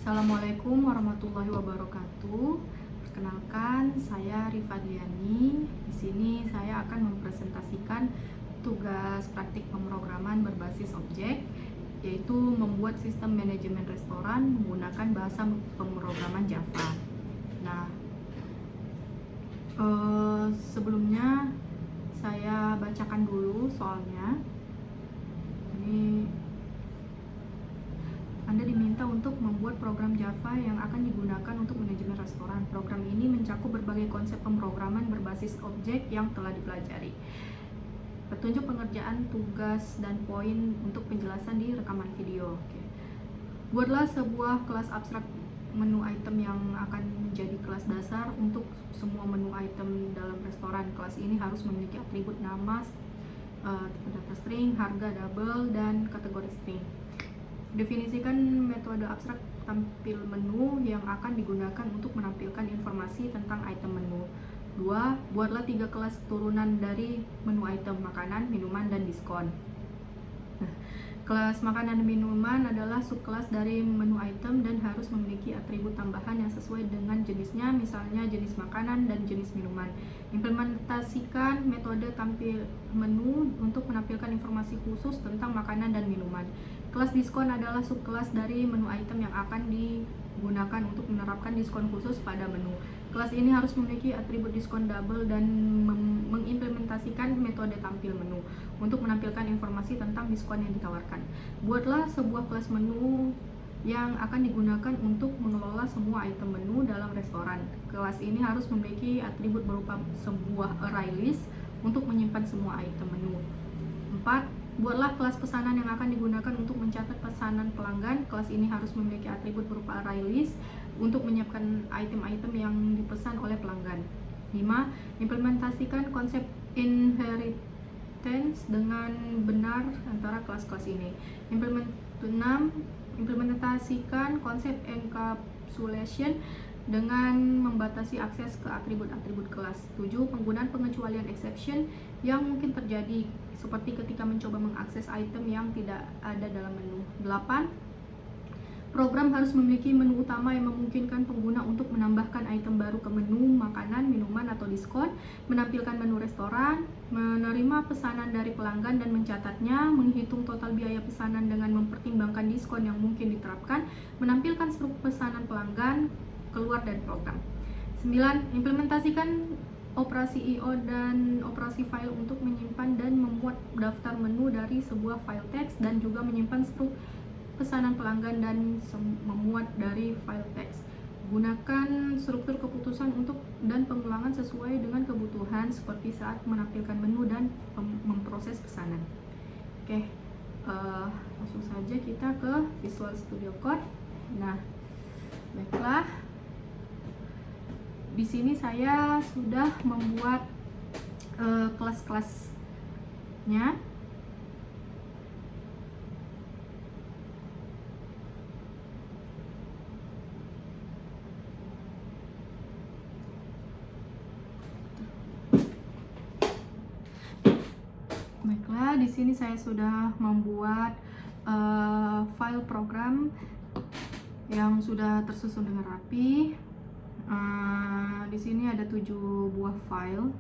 Assalamualaikum warahmatullahi wabarakatuh. Perkenalkan, saya Rifadliani. Di sini saya akan mempresentasikan tugas praktik pemrograman berbasis objek, yaitu membuat sistem manajemen restoran menggunakan bahasa pemrograman Java. Nah, sebelumnya saya bacakan dulu soalnya. Ini Anda diminta untuk membuat program Java yang akan digunakan untuk manajemen restoran. Program ini mencakup berbagai konsep pemrograman berbasis objek yang telah dipelajari. Petunjuk pengerjaan tugas dan poin untuk penjelasan di rekaman video. Buatlah sebuah kelas abstrak menu item yang akan menjadi kelas dasar untuk semua menu item dalam restoran. Kelas ini harus memiliki atribut nama, tipe data string, harga double, dan kategori string. Definisikan metode abstrak tampil menu yang akan digunakan untuk menampilkan informasi tentang item menu. 2. Buatlah 3 kelas turunan dari menu item: makanan, minuman, dan diskon. Kelas makanan dan minuman adalah subkelas dari menu item dan harus memiliki atribut tambahan yang sesuai dengan jenisnya, misalnya jenis makanan dan jenis minuman. Implementasikan metode tampil menu untuk menampilkan informasi khusus tentang makanan dan minuman. Kelas diskon adalah subkelas dari menu item yang akan digunakan untuk menerapkan diskon khusus pada menu. Kelas ini harus memiliki atribut diskon double dan mengimplementasikan metode tampil menu untuk menampilkan informasi tentang diskon yang ditawarkan. Buatlah sebuah kelas menu yang akan digunakan untuk mengelola semua item menu dalam restoran. Kelas ini harus memiliki atribut berupa sebuah array list untuk menyimpan semua item menu. 4. Buatlah kelas pesanan yang akan digunakan untuk mencatat pesanan pelanggan. Kelas ini harus memiliki atribut berupa array list untuk menyiapkan item-item yang dipesan oleh pelanggan. 5. Implementasikan konsep inheritance dengan benar antara kelas-kelas ini. 6. Implementasikan konsep encapsulation dengan membatasi akses ke atribut-atribut kelas. 7. Penggunaan pengecualian exception yang mungkin terjadi, seperti ketika mencoba mengakses item yang tidak ada dalam menu. 8. Program harus memiliki menu utama yang memungkinkan pengguna untuk menambahkan item baru ke menu, makanan, minuman, atau diskon, menampilkan menu restoran, menerima pesanan dari pelanggan dan mencatatnya, menghitung total biaya pesanan dengan mempertimbangkan diskon yang mungkin diterapkan, menampilkan struktur pesanan pelanggan, keluar dari program. 9. Implementasikan operasi I/O dan operasi file untuk menyimpan dan membuat daftar menu dari sebuah file teks dan juga menyimpan struktur pesanan pelanggan dan memuat dari file teks. Gunakan struktur keputusan untuk dan pengulangan sesuai dengan kebutuhan seperti saat menampilkan menu dan memproses pesanan. Langsung saja kita ke Visual Studio Code. Nah, baiklah. Di sini saya sudah membuat kelas-kelasnya. Baiklah, di sini saya sudah membuat file program yang sudah tersusun dengan rapi. Di sini ada 7 buah file,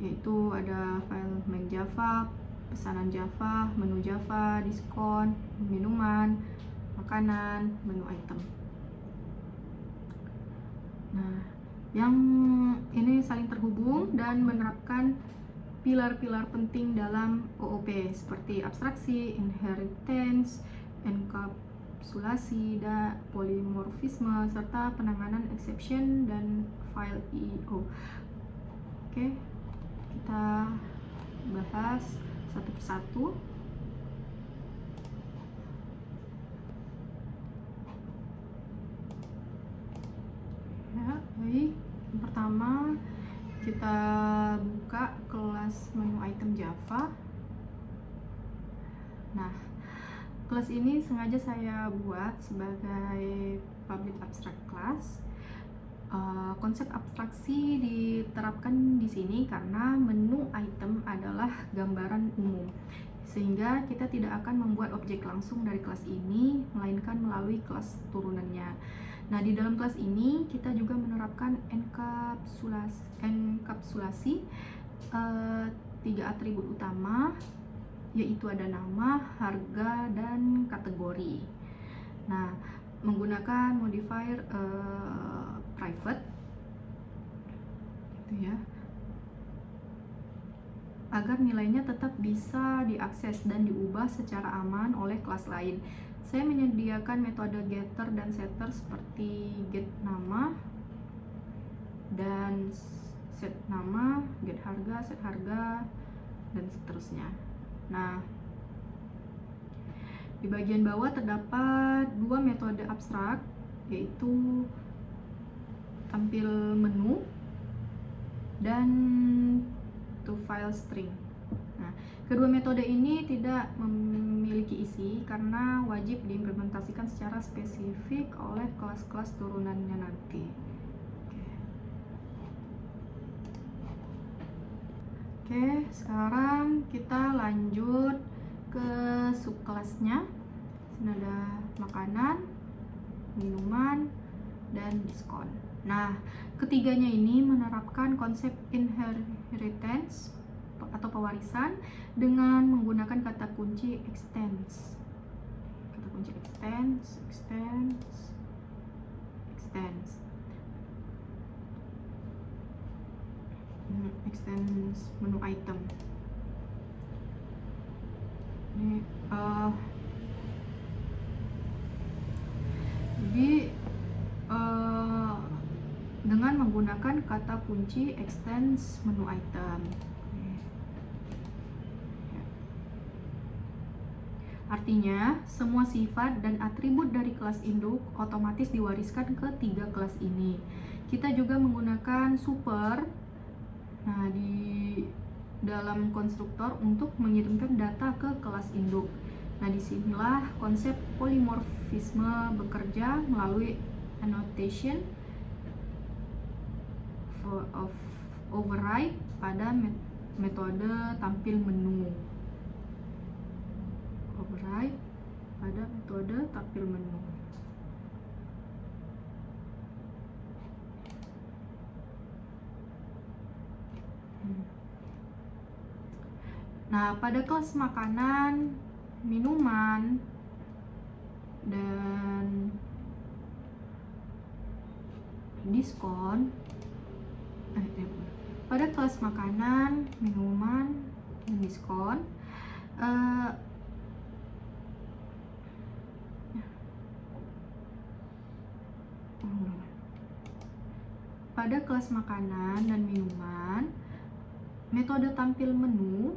yaitu ada file main Java, pesanan Java, menu Java, diskon, minuman, makanan, menu item. Nah, yang ini saling terhubung dan menerapkan pilar-pilar penting dalam OOP seperti abstraksi, inheritance, enkapsulasi, dan polimorfisme, serta penanganan exception dan file I/O. Kita bahas satu persatu. Ya, baik. Yang pertama, kita buka kelas menu item Java. Nah, kelas ini sengaja saya buat sebagai public abstract class. Konsep abstraksi diterapkan di sini karena menu item adalah gambaran umum, sehingga kita tidak akan membuat objek langsung dari kelas ini, melainkan melalui kelas turunannya. Nah, di dalam kelas ini kita juga menerapkan enkapsulasi 3 atribut utama, yaitu ada nama, harga, dan kategori. Nah, menggunakan modifier private gitu ya, agar nilainya tetap bisa diakses dan diubah secara aman oleh kelas lain. Saya menyediakan metode getter dan setter seperti get nama dan set nama, get harga, set harga, dan seterusnya. Nah, di bagian bawah terdapat 2 metode abstrak, yaitu tampil menu dan to file string. Nah, kedua metode ini tidak memiliki isi karena wajib diimplementasikan secara spesifik oleh kelas-kelas turunannya nanti. Oke, sekarang kita lanjut ke subkelasnya. Sini ada makanan, minuman, dan diskon. Nah, ketiganya ini menerapkan konsep inheritance atau pewarisan dengan menggunakan kata kunci extends. Kata kunci extends. Extends menu item. Ini dengan menggunakan kata kunci extends menu item. Artinya, semua sifat dan atribut dari kelas induk otomatis diwariskan ke 3 kelas ini. Kita juga menggunakan super, nah, di dalam konstruktor untuk mengirimkan data ke kelas induk. Nah, disinilah konsep polimorfisme bekerja melalui annotation of override pada metode tampil menu. Override pada metode tampil menu. Nah, pada kelas makanan, minuman, dan diskon, pada kelas makanan, minuman, dan diskon, pada kelas makanan dan minuman, metode tampil menu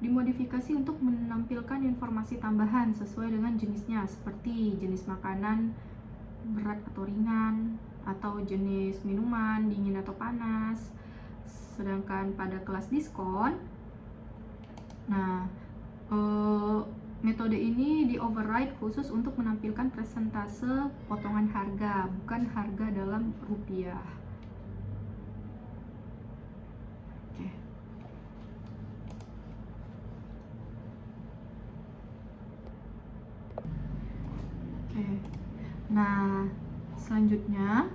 dimodifikasi untuk menampilkan informasi tambahan sesuai dengan jenisnya, seperti jenis makanan berat atau ringan, atau jenis minuman dingin atau panas. Sedangkan pada kelas diskon, nah, metode ini di override khusus untuk menampilkan persentase potongan harga, bukan harga dalam rupiah. Nah, selanjutnya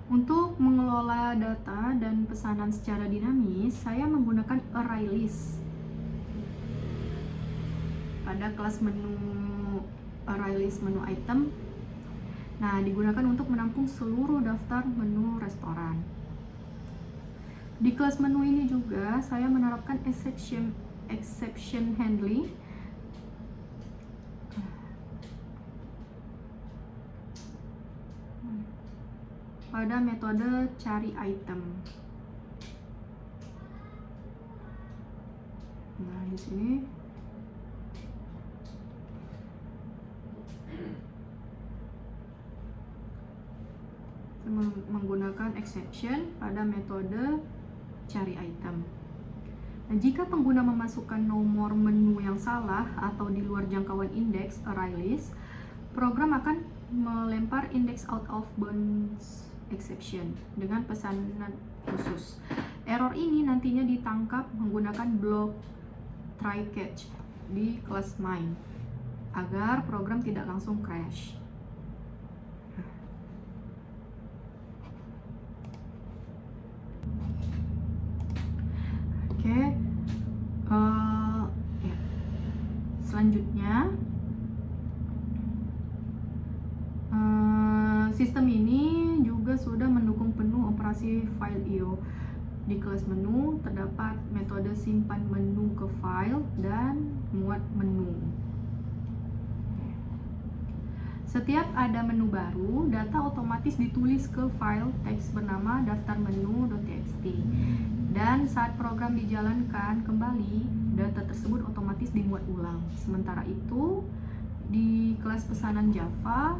untuk mengelola data dan pesanan secara dinamis, saya menggunakan array list. Pada kelas menu array list menu item, nah, digunakan untuk menampung seluruh daftar menu restoran. Di kelas menu ini juga saya menerapkan exception handling pada metode cari item. Nah, di sini menggunakan exception pada metode cari item. Nah, jika pengguna memasukkan nomor menu yang salah atau di luar jangkauan indeks array list, program akan melempar index out of bounds exception dengan pesanan khusus. Error ini nantinya ditangkap menggunakan blok try catch di kelas main agar program tidak langsung crash. Oke, ya. Selanjutnya sistem ini juga sudah mendukung penuh operasi file I/O. Di kelas menu terdapat metode simpan menu ke file dan muat menu. Setiap ada menu baru, data otomatis ditulis ke file teks bernama daftar menu.txt. Dan saat program dijalankan kembali, data tersebut otomatis dimuat ulang. Sementara itu, di kelas pesanan Java,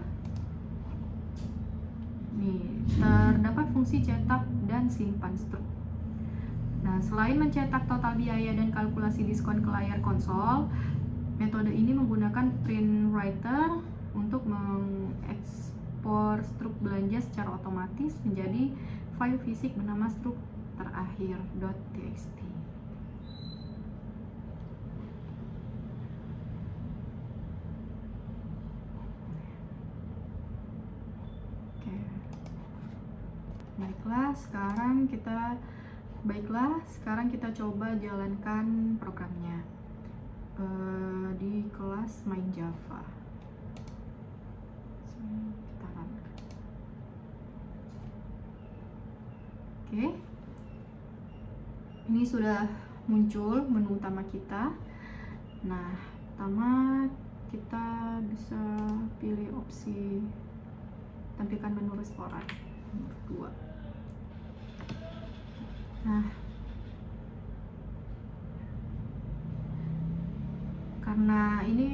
terdapat fungsi cetak dan simpan struk. Nah, selain mencetak total biaya dan kalkulasi diskon ke layar konsol, metode ini menggunakan print writer untuk mengekspor struk belanja secara otomatis menjadi file fisik bernama struk terakhir.txt. Oke. Baiklah, sekarang kita coba jalankan programnya di kelas main Java. Kita run. Oke. Ini sudah muncul menu utama kita. Nah, pertama kita bisa pilih opsi tampilkan menu restoran nomor 2. Nah, karena ini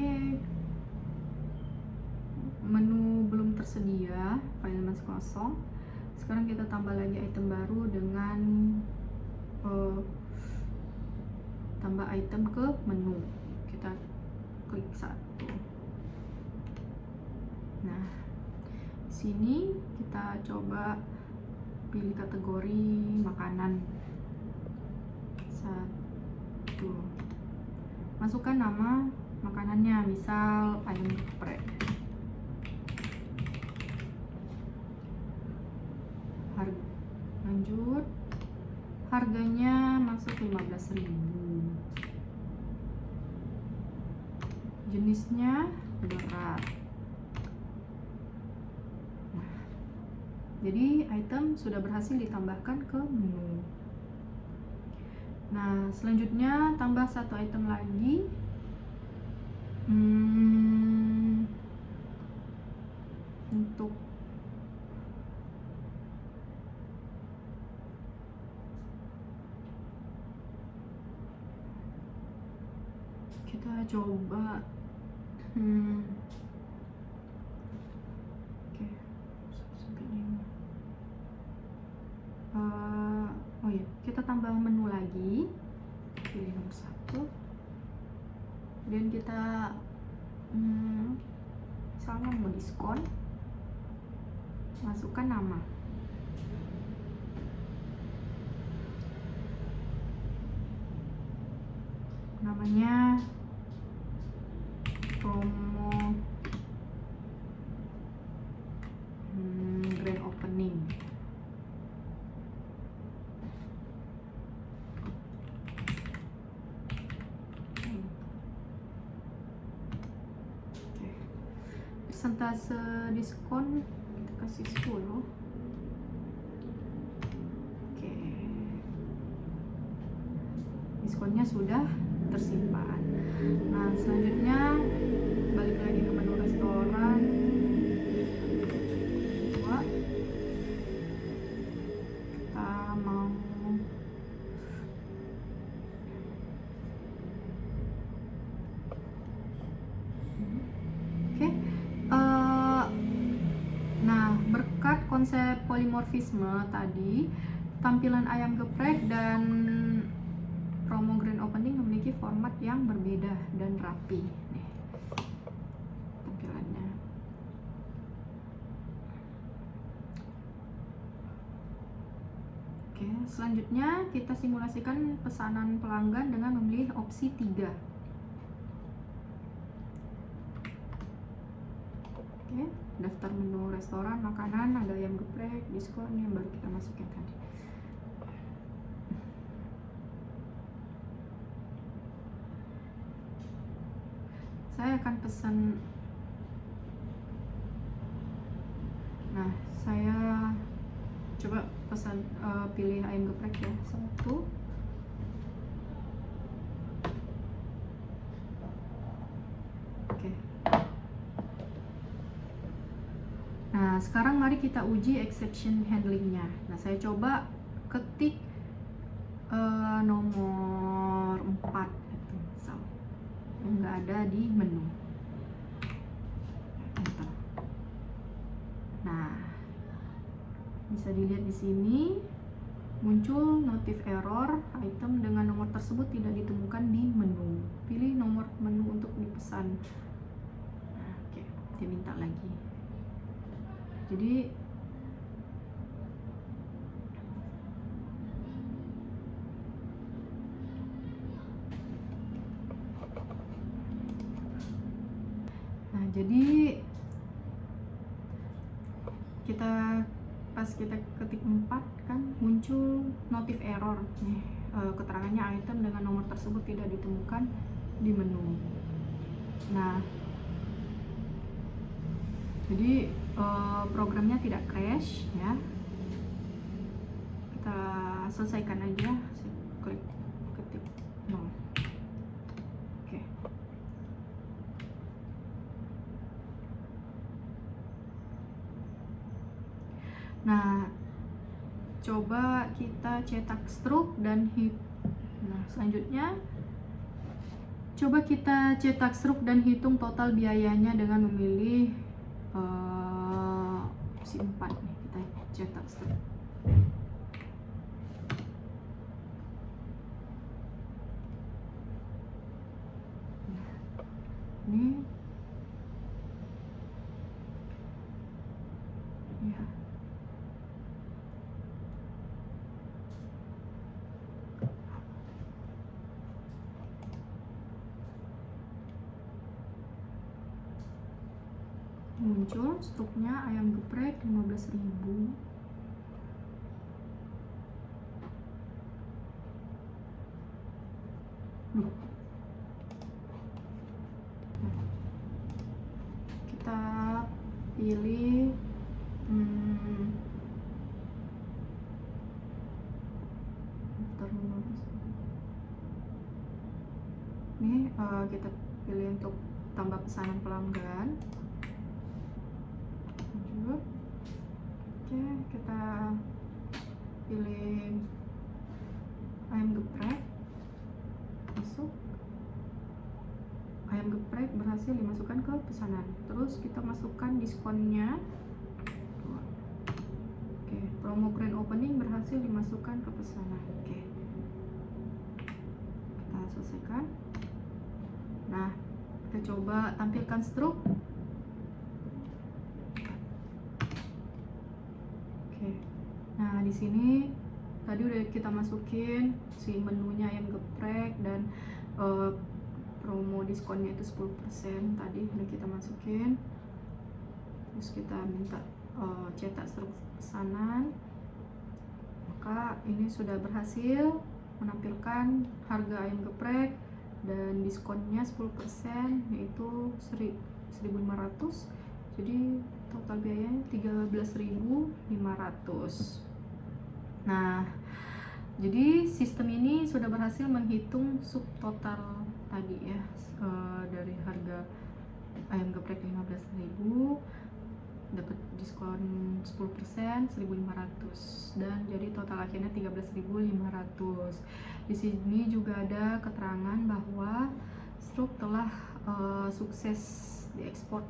menu belum tersedia, file masih kosong, sekarang kita tambah lagi item baru dengan tambah item ke menu. Kita klik 1. Nah, sini kita coba pilih kategori makanan. 1. Masukkan nama makanannya, misal ayam geprek. Lanjut, harganya masuk 15.000. Jenisnya berat. Nah, jadi item sudah berhasil ditambahkan ke menu. Nah, selanjutnya tambah 1 item lagi. Untuk kita coba oke, sampai ini. Oh ya, kita tambah menu lagi, pilih nomor 1, dan kita misalnya mau diskon, masukkan nama. Namanya promo grand opening. Persentase diskon kita kasih 10. Oke. Diskonnya sudah tersimpan. Nah, selanjutnya balik lagi ke menu restoran. 2. Kita mau nah, berkat konsep polimorfisme tadi, tampilan ayam geprek dan promo grand opening memiliki format yang berbeda dan rapi. Nih, tampilannya. Oke. selanjutnya kita simulasikan pesanan pelanggan dengan memilih opsi 3. Oke, daftar menu restoran, makanan, ada ayam geprek, diskon yang baru kita masukin tadi. Saya akan pesan. Nah, saya coba pesan, pilih ayam geprek ya, 1. Oke. Nah, sekarang mari kita uji exception handlingnya. Nah, saya coba ketik nomor 4 itu, misal yang nggak ada di menu. Enter. Nah, bisa dilihat di sini muncul notif error, item dengan nomor tersebut tidak ditemukan di menu. Pilih nomor menu untuk dipesan. Nah, oke, dia minta lagi. Jadi pas kita ketik 4 kan muncul notif error nih, keterangannya item dengan nomor tersebut tidak ditemukan di menu. Nah, jadi programnya tidak crash ya. Kita selesaikan aja. Saya klik ketik 0. Oke. Nah, coba kita cetak struk dan nah, selanjutnya coba kita cetak struk dan hitung total biayanya dengan memilih opsi 4 nih. Kita cetak struk. Nah, ini ya. Muncul struknya ayam geprek 15.000. Kita pilih ini, kita pilih untuk tambah pesanan pelanggan. Oke, kita pilih ayam geprek, masuk. Ayam geprek berhasil dimasukkan ke pesanan. Terus kita masukkan diskonnya. Oke, promo grand opening berhasil dimasukkan ke pesanan. Oke, kita selesaikan. Nah, kita coba tampilkan struk. Nah, di sini tadi udah kita masukin si menunya ayam geprek dan promo diskonnya itu 10%, tadi udah kita masukin. Terus kita minta cetak struk pesanan. Maka ini sudah berhasil menampilkan harga ayam geprek dan diskonnya 10%, yaitu 1.500. Jadi total biayanya 13.500. Nah, jadi sistem ini sudah berhasil menghitung subtotal tadi ya, dari harga ayam geprek 15.000, dapat diskon 10%, 1.500, dan jadi total akhirnya 13.500. Di sini juga ada keterangan bahwa struk telah sukses diekspor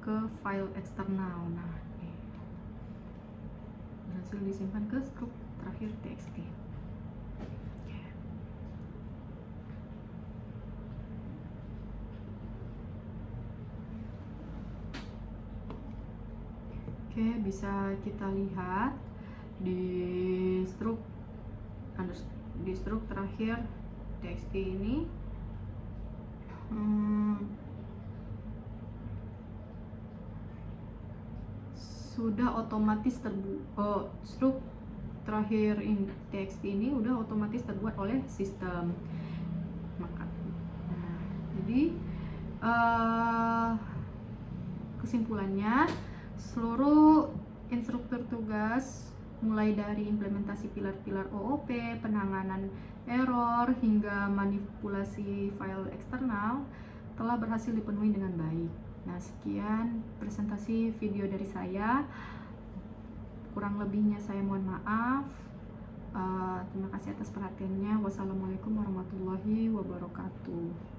ke file eksternal. Nah, ini berhasil disimpan ke struk terakhir txt. Oke, bisa kita lihat di struk terakhir txt ini sudah otomatis struk terakhir txt ini udah otomatis terbuat oleh sistem. Jadi kesimpulannya, seluruh instruktur tugas mulai dari implementasi pilar-pilar OOP, penanganan error, hingga manipulasi file eksternal telah berhasil dipenuhi dengan baik. Nah, sekian presentasi video dari saya. Kurang lebihnya saya mohon maaf. Terima kasih atas perhatiannya. Wassalamualaikum warahmatullahi wabarakatuh.